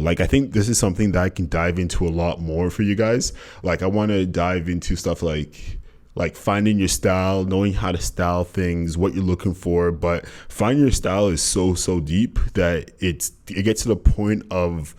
Like, I think this is something that I can dive into a lot more for you guys. Like, I want to dive into stuff like finding your style, knowing how to style things, what you're looking for. But finding your style is so deep that it gets to the point of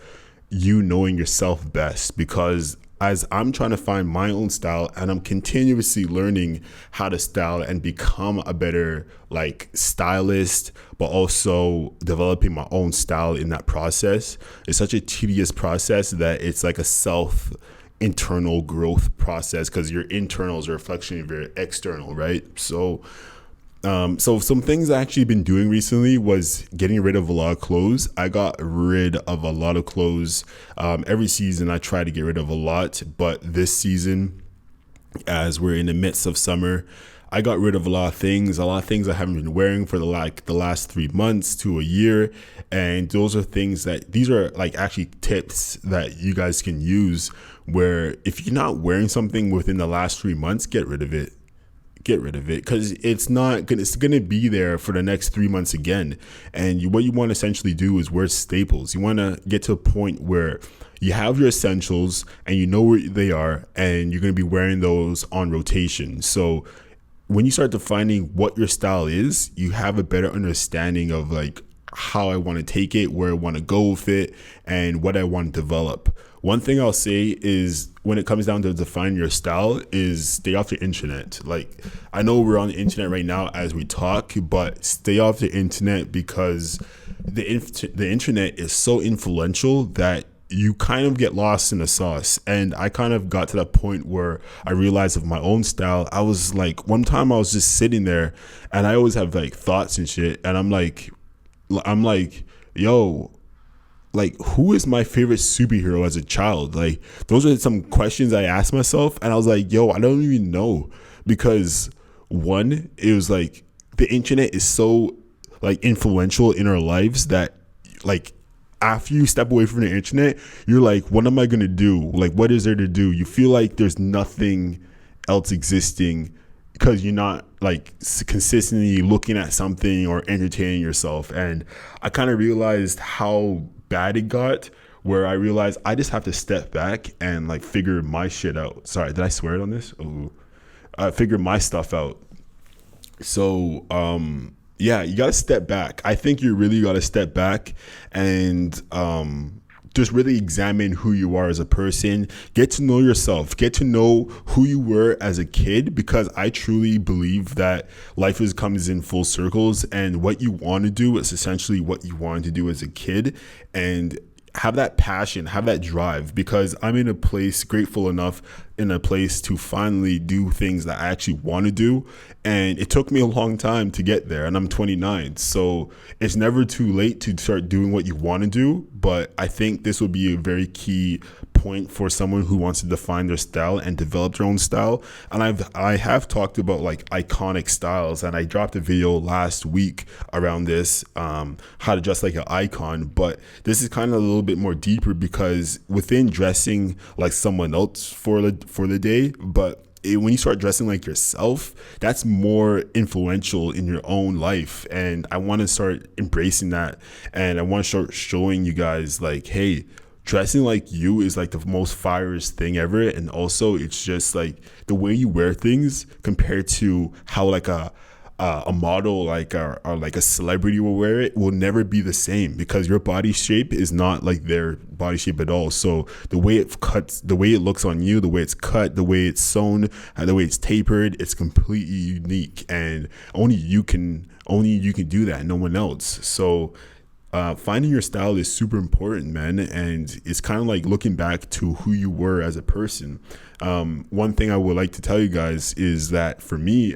you knowing yourself best, because as I'm trying to find my own style and I'm continuously learning how to style and become a better like stylist, but also developing my own style in that process. It's such a tedious process that it's like a internal growth process, because your internal is a reflection of your external, right? So some things I actually been doing recently was getting rid of a lot of clothes. I got rid of a lot of clothes. Every season I try to get rid of a lot, but this season, as we're in the midst of summer, I got rid of a lot of things I haven't been wearing for the last 3 months to a year. And those are these are like actually tips that you guys can use, where if you're not wearing something within the last 3 months, get rid of it, because it's going to be there for the next 3 months again. And what you want to essentially do is wear staples. You want to get to a point where you have your essentials and you know where they are, and you're going to be wearing those on rotation. So when you start defining what your style is, you have a better understanding of like how I want to take it, where I want to go with it, and what I want to develop. One thing I'll say is, when it comes down to defining your style, is stay off the internet. Like, I know we're on the internet right now as we talk, but stay off the internet, because the internet is so influential that you kind of get lost in the sauce. And I kind of got to that point where I realized of my own style. I was like, one time I was just sitting there, and I always have like thoughts and shit, and I'm like, yo, like, who is my favorite superhero as a child? Like, those are some questions I asked myself, and I was like, yo, I don't even know. Because one, it was like, the internet is so like influential in our lives that, like, after you step away from the internet, you're like, what am I gonna do? Like, what is there to do? You feel like there's nothing else existing, because you're not like consistently looking at something or entertaining yourself. And I kind of realized how bad it got, where I realized I just have to step back and like figure my shit out. Sorry, did I swear it on this? Figure my stuff out. So yeah, you gotta step back. I think you really gotta step back and just really examine who you are as a person. Get to know yourself. Get to know who you were as a kid, because I truly believe that life comes in full circles, and what you want to do is essentially what you wanted to do as a kid. And have that passion, have that drive, because I'm in a place, grateful enough in a place to finally do things that I actually want to do. And it took me a long time to get there, and I'm 29. So it's never too late to start doing what you want to do. But I think this will be a very key point for someone who wants to define their style and develop their own style. And I have talked about like iconic styles, and I dropped a video last week around this, how to dress like an icon. But this is kind of a little bit more deeper, because within dressing like someone else for the day, but when you start dressing like yourself, that's more influential in your own life. And I want to start embracing that, and I want to start showing you guys like, hey, dressing like you is like the most fireest thing ever. And also, it's just like the way you wear things compared to how like a model or like a celebrity will wear it will never be the same, because your body shape is not like their body shape at all. So the way it cuts, the way it looks on you, the way it's cut, the way it's sewn, the way it's tapered, it's completely unique, and only you can do that, no one else. So finding your style is super important, man. And it's kind of like looking back to who you were as a person. One thing I would like to tell you guys is that for me,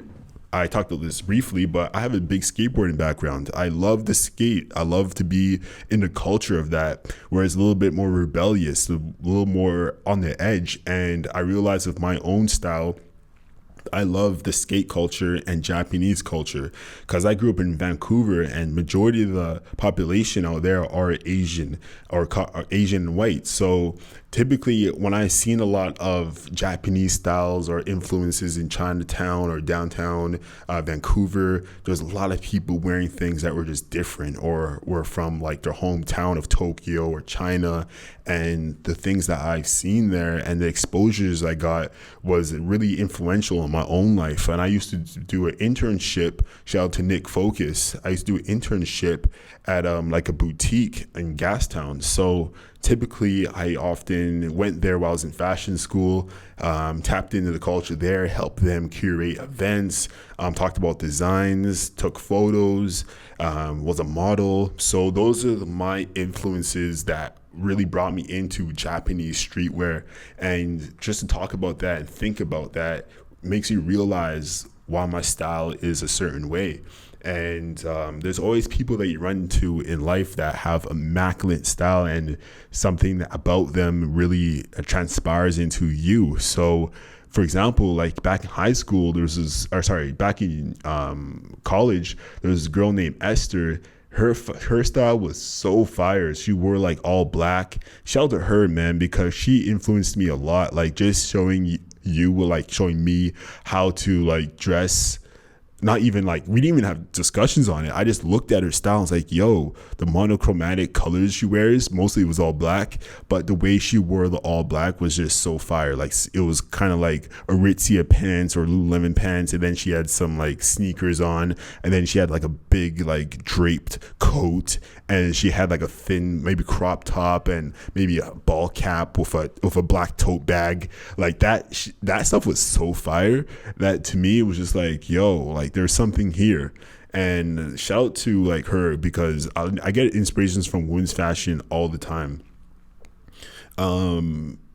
I talked about this briefly, but I have a big skateboarding background. I love to skate. I love to be in the culture of that, where it's a little bit more rebellious, a little more on the edge. And I realized with my own style, I love the skate culture and Japanese culture because I grew up in Vancouver, and majority of the population out there are Asian or Asian white. So typically when I seen a lot of Japanese styles or influences in Chinatown or downtown Vancouver, there's a lot of people wearing things that were just different or were from like their hometown of Tokyo or China. And the things that I've seen there and the exposures I got was really influential in my own life. And I used to do an internship. Shout out to Nick Focus. I used to do an internship at like a boutique in Gastown. So typically I often went there while I was in fashion school, tapped into the culture there, helped them curate events, talked about designs, took photos, was a model. So those are my influences that really brought me into Japanese streetwear. And just to talk about that and think about that makes you realize why my style is a certain way. And there's always people that you run into in life that have immaculate style, and something that about them really transpires into you. So for example, like back in high school, back in college, there was this girl named Esther. Her style was so fire. She wore like all black. Shout out to her, man, because she influenced me a lot. Like just showing me how to like dress. Not even like, we didn't even have discussions on it. I just looked at her style and was like, yo, the monochromatic colors she wears, mostly it was all black, but the way she wore the all black was just so fire. Like it was kind of like Aritzia pants or Lululemon pants, and then she had some like sneakers on, and then she had like a big like draped coat, and she had like a thin maybe crop top and maybe a ball cap with a black tote bag. Like that stuff was so fire that to me it was just like, yo, like there's something here. And shout out to like her, because I get inspirations from women's fashion all the time.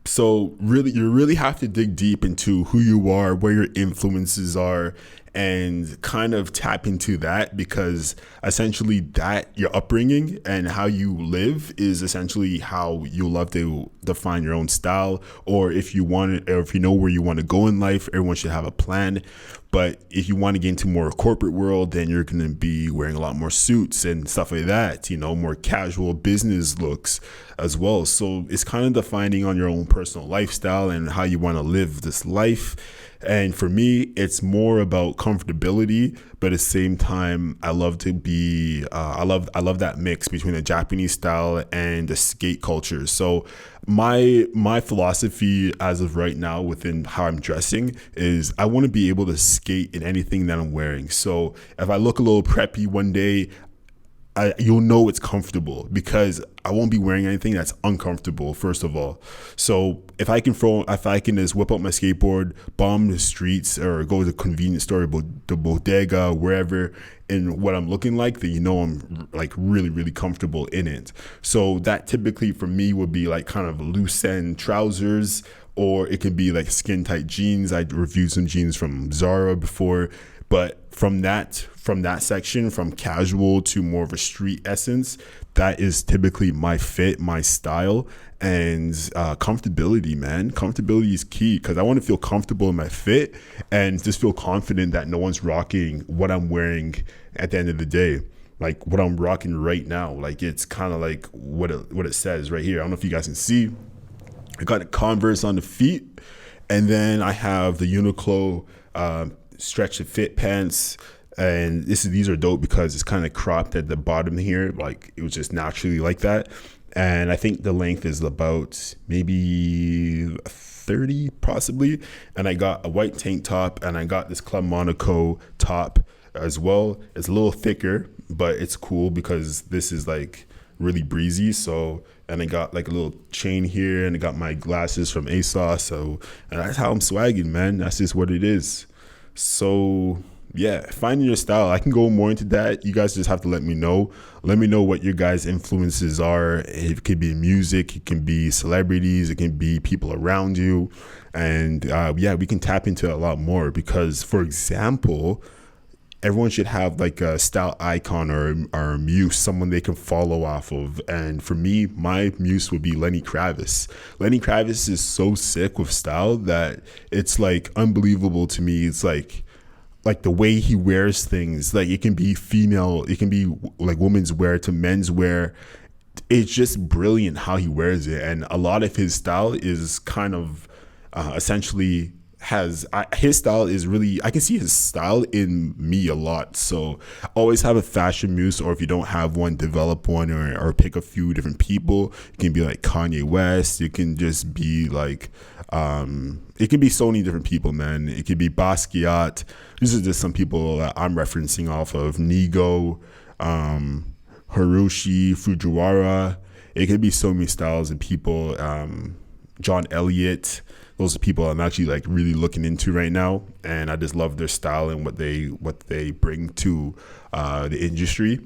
So really, you really have to dig deep into who you are, where your influences are, and kind of tap into that, because essentially that your upbringing and how you live is essentially how you'll love to define your own style. Or if you want, or if you know where you want to go in life, everyone should have a plan. But if you want to get into more corporate world, then you're going to be wearing a lot more suits and stuff like that, more casual business looks as well. So it's kind of defining on your own personal lifestyle and how you want to live this life. And for me, it's more about comfortability, but at the same time, I love to be, I love that mix between the Japanese style and the skate culture. So my philosophy as of right now within how I'm dressing is I want to be able to skate in anything that I'm wearing. So if I look a little preppy one day, you'll know it's comfortable, because I won't be wearing anything that's uncomfortable, first of all. So if I can just whip out my skateboard, bomb the streets, or go to the convenience store, the bodega, wherever, in what I'm looking like, then I'm like really, really comfortable in it. So that typically for me would be like kind of loose end trousers, or it could be like skin tight jeans. I reviewed some jeans from Zara before. But from that section, from casual to more of a street essence, that is typically my fit, my style, and comfortability, man. Comfortability is key, because I want to feel comfortable in my fit and just feel confident that no one's rocking what I'm wearing at the end of the day. Like what I'm rocking right now. Like it's kind of like what it says right here. I don't know if you guys can see. I got a Converse on the feet, and then I have the Uniqlo stretch to fit pants, and these are dope because it's kind of cropped at the bottom here, like it was just naturally like that. And I think the length is about maybe 30 possibly. And I got a white tank top, and I got this Club Monaco top as well. It's a little thicker, but it's cool because this is like really breezy. So, and I got like a little chain here, and I got my glasses from ASOS. So, and that's how I'm swagging, man. That's just what it is. So yeah, finding your style. I can go more into that. You guys just have to let me know. Let me know what your guys' influences are. It could be music, it can be celebrities, it can be people around you. And yeah, we can tap into a lot more, because for example, everyone should have like a style icon or a muse, someone they can follow off of. And for me, my muse would be Lenny Kravitz. Lenny Kravitz is so sick with style that it's like unbelievable to me. It's like the way he wears things, like it can be female, it can be like women's wear to men's wear. It's just brilliant how he wears it, and a lot of his style is kind of essentially his style is really, I can see his style in me a lot. So always have a fashion muse, or if you don't have one, develop one, or pick a few different people. It can be like Kanye West, it can just be like it can be so many different people, man. It could be Basquiat. These are just some people that I'm referencing off of. Nigo, Harushi, Fujiwara. It could be so many styles and people. John Elliott. Those are people I'm actually like really looking into right now, and I just love their style and what they bring to the industry.